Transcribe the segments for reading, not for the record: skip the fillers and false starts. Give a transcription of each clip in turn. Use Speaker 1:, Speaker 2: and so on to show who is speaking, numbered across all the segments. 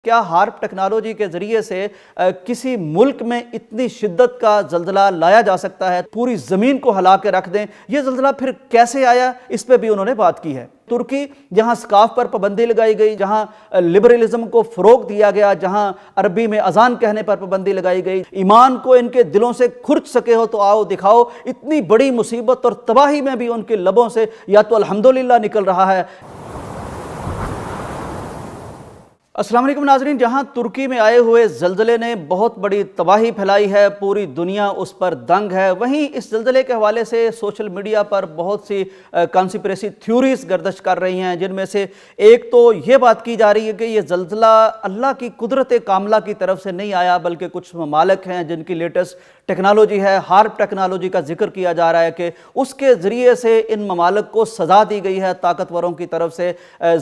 Speaker 1: کیا HAARP technology کے ذریعے سے کسی ملک میں اتنی شدت کا زلزلہ لایا جا سکتا ہے، پوری زمین کو ہلا کے رکھ دیں؟ یہ زلزلہ پھر کیسے آیا، اس پہ بھی انہوں نے بات کی ہے۔ ترکی جہاں سکاف پر پابندی لگائی گئی، جہاں لبرلزم کو فروغ دیا گیا، جہاں عربی میں اذان کہنے پر پابندی لگائی گئی، ایمان کو ان کے دلوں سے کھرچ سکے ہو تو آؤ دکھاؤ، اتنی بڑی مصیبت اور تباہی میں بھی ان کے لبوں سے یا تو الحمدللہ نکل رہا ہے۔ السلام علیکم ناظرین، جہاں ترکی میں آئے ہوئے زلزلے نے بہت بڑی تباہی پھیلائی ہے، پوری دنیا اس پر دنگ ہے، وہیں اس زلزلے کے حوالے سے سوشل میڈیا پر بہت سی کانسپریسی تھیوریز گردش کر رہی ہیں، جن میں سے ایک تو یہ بات کی جا رہی ہے کہ یہ زلزلہ اللہ کی قدرت کاملہ کی طرف سے نہیں آیا، بلکہ کچھ ممالک ہیں جن کی لیٹسٹ ٹیکنالوجی ہے، ہارپ ٹیکنالوجی کا ذکر کیا جا رہا ہے کہ اس کے ذریعے سے ان ممالک کو سزا دی گئی ہے، طاقتوروں کی طرف سے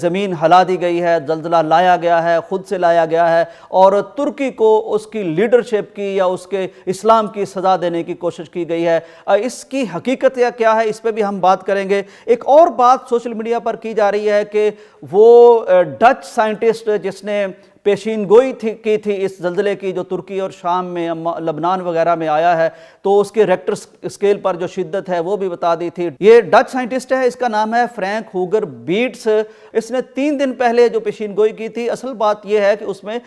Speaker 1: زمین ہلا دی گئی ہے، زلزلہ لایا گیا ہے، خود سے لایا گیا ہے، اور ترکی کو اس کی لیڈرشپ کی یا اس کے اسلام کی سزا دینے کی کوشش کی گئی ہے۔ اس کی حقیقت یا کیا ہے، اس پہ بھی ہم بات کریں گے۔ ایک اور بات سوشل میڈیا پر کی جا رہی ہے کہ وہ ڈچ سائنٹسٹ جس نے پیشین گوئی کی تھی اس زلزلے کی، جو ترکی اور شام میں لبنان وغیرہ میں آیا ہے، تو اس کے ریکٹر اسکیل پر جو شدت ہے وہ بھی بتا دی تھی۔ یہ ڈچ سائنٹسٹ ہے، اس کا نام ہے فرینک ہوگر بیٹس۔ اس نے 3 دن پہلے جو پیشین گوئی کی تھی، اصل بات یہ ہے کہ اس میں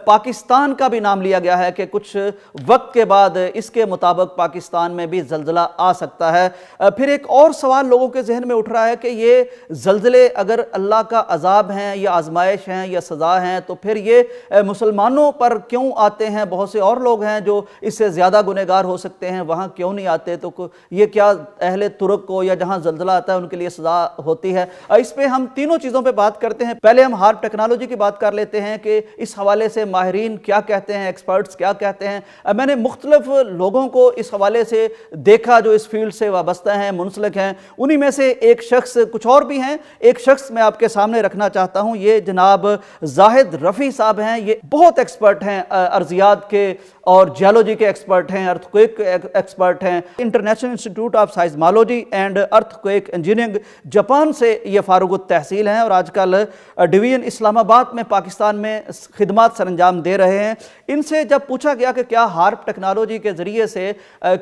Speaker 1: پاکستان کا بھی نام لیا گیا ہے کہ کچھ وقت کے بعد اس کے مطابق پاکستان میں بھی زلزلہ آ سکتا ہے۔ پھر ایک اور سوال لوگوں کے ذہن میں اٹھ رہا ہے کہ یہ زلزلے اگر اللہ کا عذاب ہیں یا آزمائش ہیں یا سزا ہیں، تو پھر یہ مسلمانوں پر کیوں آتے ہیں؟ بہت سے اور لوگ ہیں جو اس سے زیادہ گنہگار ہو سکتے ہیں، وہاں کیوں نہیں آتے؟ تو یہ کیا اہل ترک کو یا جہاں زلزلہ آتا ہے ان کے لیے سزا ہوتی ہے؟ اس پہ ہم تینوں چیزوں پہ بات کرتے ہیں۔ پہلے ہم ہارپ ٹیکنالوجی کی بات کر لیتے ہیں کہ اس حوالے سے ماہرین کیا کہتے ہیں، ایکسپرٹس کیا کہتے ہیں۔ میں نے مختلف لوگوں کو اس حوالے سے دیکھا جو اس فیلڈ سے وابستہ ہیں، منسلک ہیں۔ انہی میں سے ایک شخص، کچھ اور بھی ہیں، ایک شخص میں آپ کے سامنے رکھنا چاہتا ہوں۔ یہ جناب زاہد رفیع صاحب ہیں، یہ بہت ایکسپرٹ ہیں، ارضیات کے اور جیولوجی کے ایکسپرٹ ہیں، ارتھ کویک ایکسپرٹ ہیں، international institute of seismology and earthquake engineering Japan سے یہ فارغ التحصیل ہیں، اور آج کل ڈویژن اسلام آباد میں پاکستان میں خدمات سر انجام دے رہے ہیں۔ ان سے جب پوچھا گیا کہ کیا ہارپ ٹیکنالوجی کے ذریعے سے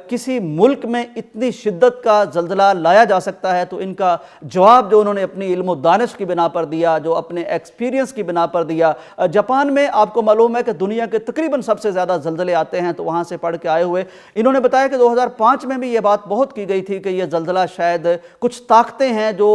Speaker 1: کسی ملک میں اتنی شدت کا زلزلہ لایا جا سکتا ہے، تو ان کا جواب جو انہوں نے اپنی علم و دانش کی بنا پر دیا، جو اپنے ایکسپیرینس کی بنا پر دیا، جاپان میں آپ کو معلوم ہے کہ دنیا کے تقریباً سب سے زیادہ زلزلے آتے ہیں، تو وہاں سے پڑھ کے آئے ہوئے انہوں نے بتایا کہ 2005 میں بھی یہ بات بہت کی گئی تھی کہ یہ زلزلہ شاید کچھ طاقتیں ہیں جو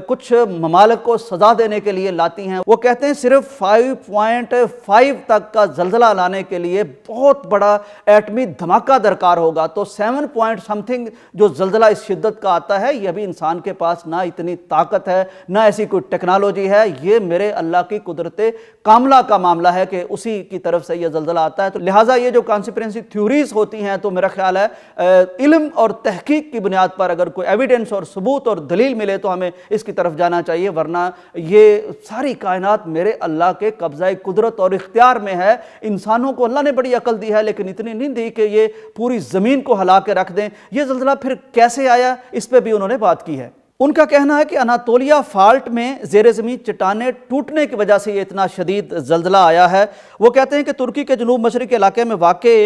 Speaker 1: کچھ ممالک کو سزا دینے کے لیے لاتی ہیں۔ وہ کہتے ہیں صرف 5.5 تک کا زلزلہ لانے کے لیے بہت بڑا ایٹمی دھماکہ درکار ہوگا، تو 7 پوائنٹ سمتھنگ جو زلزلہ اس شدت کا آتا ہے، یہ بھی انسان کے پاس نہ اتنی طاقت ہے، نہ ایسی کوئی ٹیکنالوجی ہے۔ یہ میرے اللہ کی قدرت کاملہ کا معاملہ ہے کہ اسی کی طرف سے یہ زلزلہ آتا ہے۔ تو لہٰذا یہ جو کانسپریسی تھیوریز ہوتی ہیں، تو میرا خیال ہے علم اور تحقیق کی بنیاد پر اگر کوئی ایویڈنس اور ثبوت اور دلیل ملے تو ہمیں اس کی طرف جانا چاہیے، ورنہ یہ ساری کائنات میرے اللہ کے قبضہ قدرت اور اختیار میں ہے۔ انسانوں کو اللہ نے بڑی عقل دی ہے، لیکن اتنی نہیں دی کہ یہ پوری زمین کو ہلا کے رکھ دیں۔ یہ زلزلہ پھر کیسے آیا، اس پہ بھی انہوں نے بات کی ہے۔ ان کا کہنا ہے کہ اناطولیہ فالٹ میں زیر زمین چٹانیں ٹوٹنے کی وجہ سے یہ اتنا شدید زلزلہ آیا ہے۔ وہ کہتے ہیں کہ ترکی کے جنوب مشرقی علاقے میں واقع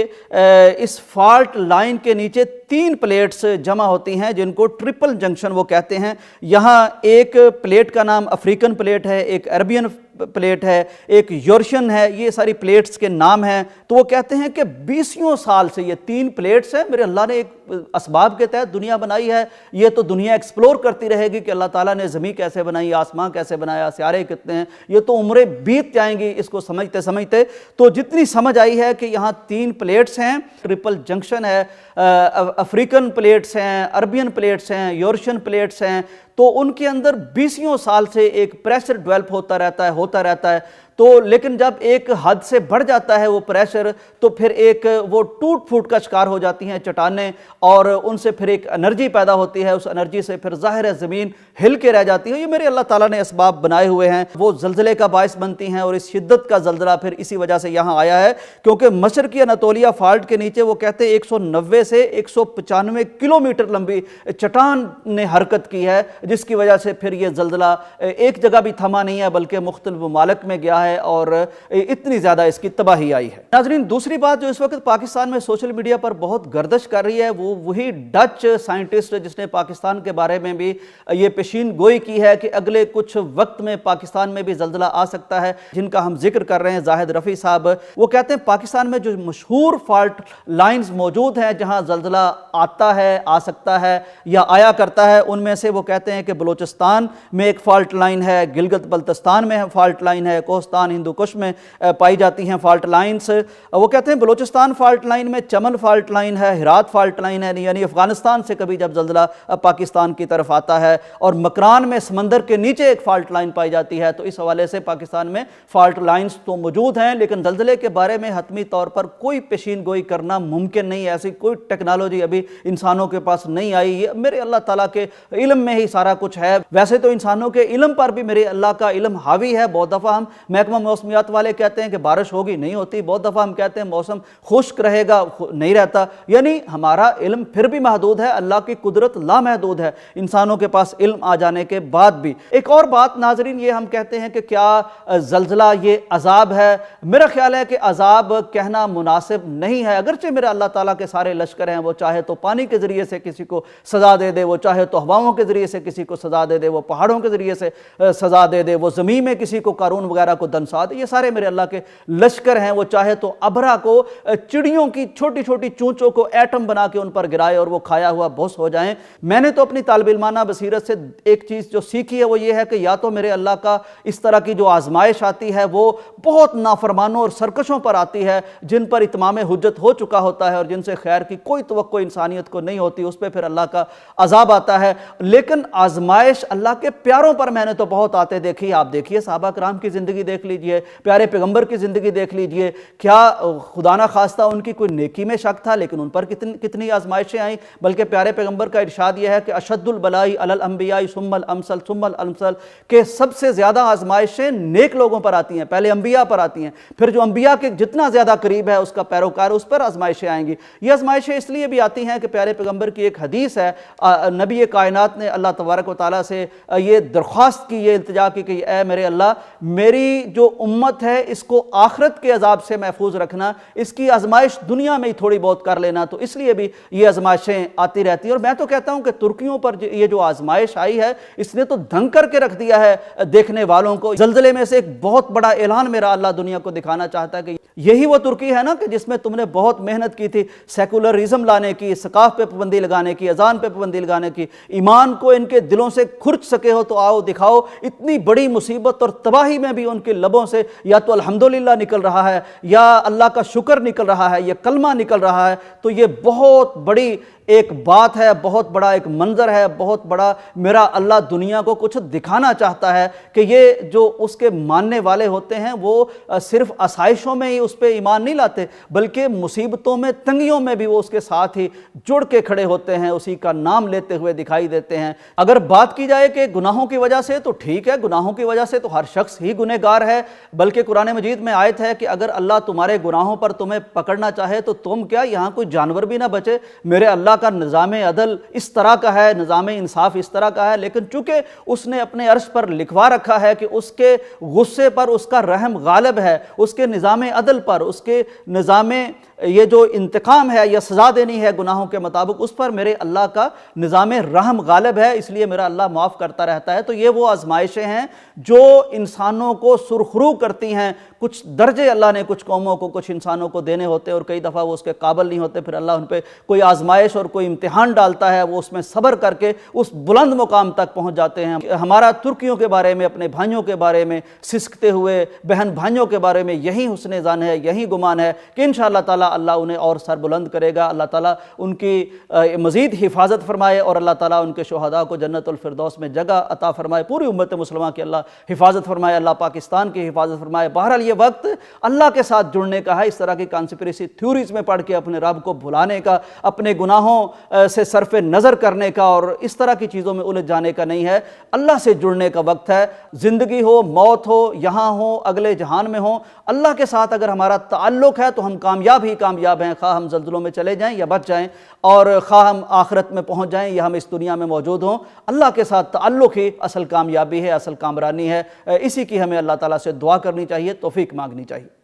Speaker 1: اس فالٹ لائن کے نیچے 3 پلیٹس جمع ہوتی ہیں، جن کو ٹرپل جنکشن وہ کہتے ہیں۔ یہاں ایک پلیٹ کا نام افریقن پلیٹ ہے، ایک عربین پلیٹ ہے، ایک یورشین ہے، یہ ساری پلیٹس کے نام ہیں۔ تو وہ کہتے ہیں کہ 20 سال سے یہ 3 پلیٹس ہیں، میرے اللہ نے ایک اسباب کے تحت دنیا بنائی ہے، یہ تو دنیا ایکسپلور کرتی رہے گی کہ اللہ تعالیٰ نے زمین کیسے بنائی، آسمان کیسے بنایا، سیارے کتنے ہیں، یہ تو عمریں بیت جائیں گی اس کو سمجھتے سمجھتے۔ تو جتنی سمجھ آئی ہے کہ یہاں 3 پلیٹس ہیں، ٹرپل جنکشن ہے، افریقن پلیٹس ہیں، عربین پلیٹس ہیں، یورشین پلیٹس ہیں، تو ان کے اندر 20 سال سے ایک پریشر ڈیولپ ہوتا رہتا ہے۔ تو لیکن جب ایک حد سے بڑھ جاتا ہے وہ پریشر، تو پھر ایک وہ ٹوٹ پھوٹ کا شکار ہو جاتی ہیں چٹانیں، اور ان سے پھر ایک انرجی پیدا ہوتی ہے، اس انرجی سے پھر ظاہر ہے زمین ہل کے رہ جاتی ہے۔ یہ میرے اللہ تعالیٰ نے اسباب بنائے ہوئے ہیں، وہ زلزلے کا باعث بنتی ہیں، اور اس شدت کا زلزلہ پھر اسی وجہ سے یہاں آیا ہے کیونکہ مشرقی اناطولیہ فالٹ کے نیچے وہ کہتے ہیں 190 سے 195 کلومیٹر لمبی چٹان نے حرکت کی ہے، جس کی وجہ سے پھر یہ زلزلہ ایک جگہ بھی تھما نہیں ہے بلکہ مختلف ممالک میں گیا ہے۔ ہے اور اتنی زیادہ اس کی تباہی آئی ہے۔ ناظرین، دوسری بات جو اس وقت پاکستان میں سوشل میڈیا پر بہت گردش کر رہی ہے وہ وہی ڈچ سائنٹسٹ جس نے پاکستان کے بارے میں بھی یہ پیشین گوئی کی ہے کہ اگلے کچھ وقت میں پاکستان میں بھی زلزلہ آ سکتا ہے، جن کا ہم ذکر کر رہے ہیں زاہد رفیع صاحب۔ وہ کہتے ہیں پاکستان میں جو مشہور فالٹ لائنز موجود ہیں جہاں زلزلہ آتا ہے، آ سکتا ہے یا آیا کرتا ہے، ان میں سے وہ کہتے ہیں کہ بلوچستان میں ایک فالٹ لائن ہے، گلگت بلتستان میں فالٹ لائن ہے، کوہستان ہندو کش میں پائی جاتی ہیں فالٹ لائنز۔ وہ کہتے ہیں بلوچستان فالٹ لائن میں چمن فالٹ لائن ہے، ہرات فالٹ لائن ہے، یعنی افغانستان سے کبھی جب زلزلہ پاکستان کی طرف آتا ہے، اور مکران میں سمندر کے نیچے ایک فالٹ لائن پائی جاتی ہے۔ تو اس حوالے سے پاکستان میں فالٹ لائنز تو موجود ہیں، لیکن زلزلے کے بارے میں حتمی طور پر کوئی پیشین گوئی کرنا ممکن نہیں ہے۔ ایسی کوئی ٹیکنالوجی ابھی انسانوں کے پاس نہیں آئی۔ یہ میرے اللہ تعالیٰ کے علم میں ہی سارا کچھ ہے۔ ویسے تو انسانوں کے علم پر بھی میرے اللہ کا علم حاوی ہے۔ بہت دفعہ ہم محکمہ موسمیات والے کہتے ہیں کہ بارش ہوگی، نہیں ہوتی۔ بہت دفعہ ہم کہتے ہیں موسم خشک رہے گا، نہیں رہتا۔ یعنی ہمارا علم پھر بھی محدود ہے، اللہ کی قدرت لامحدود ہے انسانوں کے پاس علم آ جانے کے بعد بھی۔ ایک اور بات ناظرین، یہ ہم کہتے ہیں کہ کیا زلزلہ یہ عذاب ہے؟ میرا خیال ہے کہ عذاب کہنا مناسب نہیں ہے۔ اگرچہ میرے اللہ تعالیٰ کے سارے لشکر ہیں، وہ چاہے تو پانی کے ذریعے سے کسی کو سزا دے دے، وہ چاہے تو ہواؤں کے ذریعے سے کسی کو سزا دے دے، وہ پہاڑوں کے ذریعے سے سزا دے دے، وہ زمین میں کسی کو قارون وغیرہ کو دنسا دے۔ یہ سارے میرے اللہ کے لشکر ہیں۔ وہ چاہے تو ابرا کو، چڑیوں کی چھوٹی چھوٹی چونچوں کو ایٹم بنا کے ان پر گرائے اور وہ کھایا ہوا بھوس ہو جائیں۔ میں نے تو اپنی طالب علمانہ بصیرت سے ایک چیز جو سیکھی ہے وہ یہ ہے کہ یا تو میرے اللہ کا اس طرح کی جو آزمائش آتی ہے وہ بہت نافرمانوں اور سرکشوں پر آتی ہے، جن پر اتمام حجت ہو چکا ہوتا ہے اور جن سے خیر کی کوئی توقع انسانیت کو نہیں ہوتی، اس پہ پھر اللہ کا عذاب آتا ہے۔ لیکن آزمائش اللہ کے پیاروں پر میں نے تو بہت آتے دیکھی۔ آپ دیکھیے صحابہ کرام کی زندگی دیکھ لیجئے، پیارے پیغمبر کی زندگی دیکھ لیجئے، کیا خدا نہ خواستہ ان کی کوئی نیکی میں شک تھا، لیکن ان پر کتنی آزمائشیں آئیں۔ بلکہ پیارے پیغمبر کا ارشاد یہ ہے کہ اشد البلائی علی الانبیاء ثم الامثل ثم الامثل، کہ سب سے زیادہ آزمائشیں نیک لوگوں پر آتی ہیں، پہلے انبیاء پر آتی ہیں، پھر جو انبیاء کے جتنا زیادہ قریب ہے اس کا پیروکار، اس پر آزمائشیں آئیں گی۔ یہ آزمائشیں اس لیے بھی آتی ہیں کہ پیارے پیغمبر کی ایک حدیث ہے، نبی کائنات نے اللہ تبارک و تعالیٰ سے یہ درخواست کی، یہ التجا کی کہ اے میرے اللہ، میری جو امت ہے اس کو آخرت کے عذاب سے محفوظ رکھنا، اس کی آزمائش دنیا میں ہی تھوڑی بہت کر لینا۔ تو اس لیے بھی یہ آزمائشیں آتی رہتی ہیں۔ اور میں تو کہتا ہوں کہ ترکیوں پر یہ جو آزمائش آئی ہے اس نے تو دھنگ کر کے رکھ دیا ہے دیکھنے والوں کو۔ زلزلے میں سے ایک بہت بڑا اعلان میرا اللہ دنیا کو دکھانا چاہتا ہے کہ یہی وہ ترکی ہے نا کہ جس میں تم نے بہت محنت کی تھی سیکولرزم لانے کی، ثقافت پہ پابندی لگانے کی، اذان پہ پابندی لگانے کی، ایمان کو ان کے دلوں سے کھرچ سکے ہو تو آؤ دکھاؤ۔ اتنی بڑی مصیبت اور تباہی میں بھی ان کے لبوں سے یا تو الحمدللہ نکل رہا ہے یا اللہ کا شکر نکل رہا ہے یا کلمہ نکل رہا ہے۔ تو یہ بہت بڑی ایک بات ہے، بہت بڑا ایک منظر ہے، بہت بڑا میرا اللہ دنیا کو کچھ دکھانا چاہتا ہے کہ یہ جو اس کے ماننے والے ہوتے ہیں وہ صرف آسائشوں میں ہی اس پہ ایمان نہیں لاتے، بلکہ مصیبتوں میں، تنگیوں میں بھی وہ اس کے ساتھ ہی جڑ کے کھڑے ہوتے ہیں، اسی کا نام لیتے ہوئے دکھائی دیتے ہیں۔ اگر بات کی جائے کہ گناہوں کی وجہ سے تو ٹھیک ہے، گناہوں کی وجہ سے تو ہر شخص ہی گنہگار ہے، بلکہ قرآن مجید میں آیت ہے کہ اگر اللہ تمہارے گناہوں پر تمہیں پکڑنا چاہے تو تم کیا یہاں کوئی جانور بھی نہ بچے۔ میرے اللہ کا نظام عدل اس طرح کا ہے، نظام انصاف اس طرح کا ہے، لیکن چونکہ اس نے اپنے عرش پر لکھوا رکھا ہے کہ اس کے غصے پر اس کا رحم غالب ہے، اس کے نظام عدل پر، اس کے نظام یہ جو انتقام ہے یا سزا دینی ہے گناہوں کے مطابق، اس پر میرے اللہ کا نظام رحم غالب ہے، اس لیے میرا اللہ معاف کرتا رہتا ہے۔ تو یہ وہ آزمائشیں ہیں جو انسانوں کو سرخرو کرتی ہیں۔ کچھ درجے اللہ نے کچھ قوموں کو، کچھ انسانوں کو دینے ہوتے ہیں اور کئی دفعہ وہ اس کے قابل نہیں ہوتے، پھر اللہ ان پہ کوئی آزمائش اور کوئی امتحان ڈالتا ہے، وہ اس میں صبر کر کے اس بلند مقام تک پہنچ جاتے ہیں۔ ہمارا ترکیوں کے بارے میں، اپنے بھائیوں کے بارے میں، سسکتے ہوئے بہن بھائیوں کے بارے میں یہی حسن ظن ہے، یہی گمان ہے کہ انشاءاللہ تعالیٰ اللہ انہیں اور سر بلند کرے گا، اللہ تعالیٰ ان کی مزید حفاظت فرمائے اور اللہ تعالیٰ ان کے شہداء کو جنت الفردوس میں جگہ عطا فرمائے، پوری امت مسلمہ کی اللہ حفاظت فرمائے، اللہ پاکستان کی حفاظت فرمائے۔ بہرحال یہ وقت اللہ کے ساتھ جڑنے کا ہے، اس طرح کی کانسپریسی تھیوریز میں پڑھ کے اپنے رب کو بھلانے کا، اپنے گناہوں سے صرف نظر کرنے کا اور اس طرح کی چیزوں میں الجھ جانے کا نہیں ہے۔ اللہ سے جڑنے کا وقت ہے، زندگی ہو، موت ہو، یہاں ہو، اگلے جہان میں ہو، اللہ کے ساتھ اگر ہمارا تعلق ہے تو ہم کامیاب ہی کامیاب ہیں، خواہ ہم زلزلوں میں چلے جائیں یا بچ جائیں، اور خواہ ہم آخرت میں پہنچ جائیں یا ہم اس دنیا میں موجود ہوں، اللہ کے ساتھ تعلق ہی اصل کامیابی ہے، اصل کامرانی ہے۔ اسی کی ہمیں اللہ تعالیٰ سے دعا کرنی چاہیے، توفیق مانگنی چاہیے۔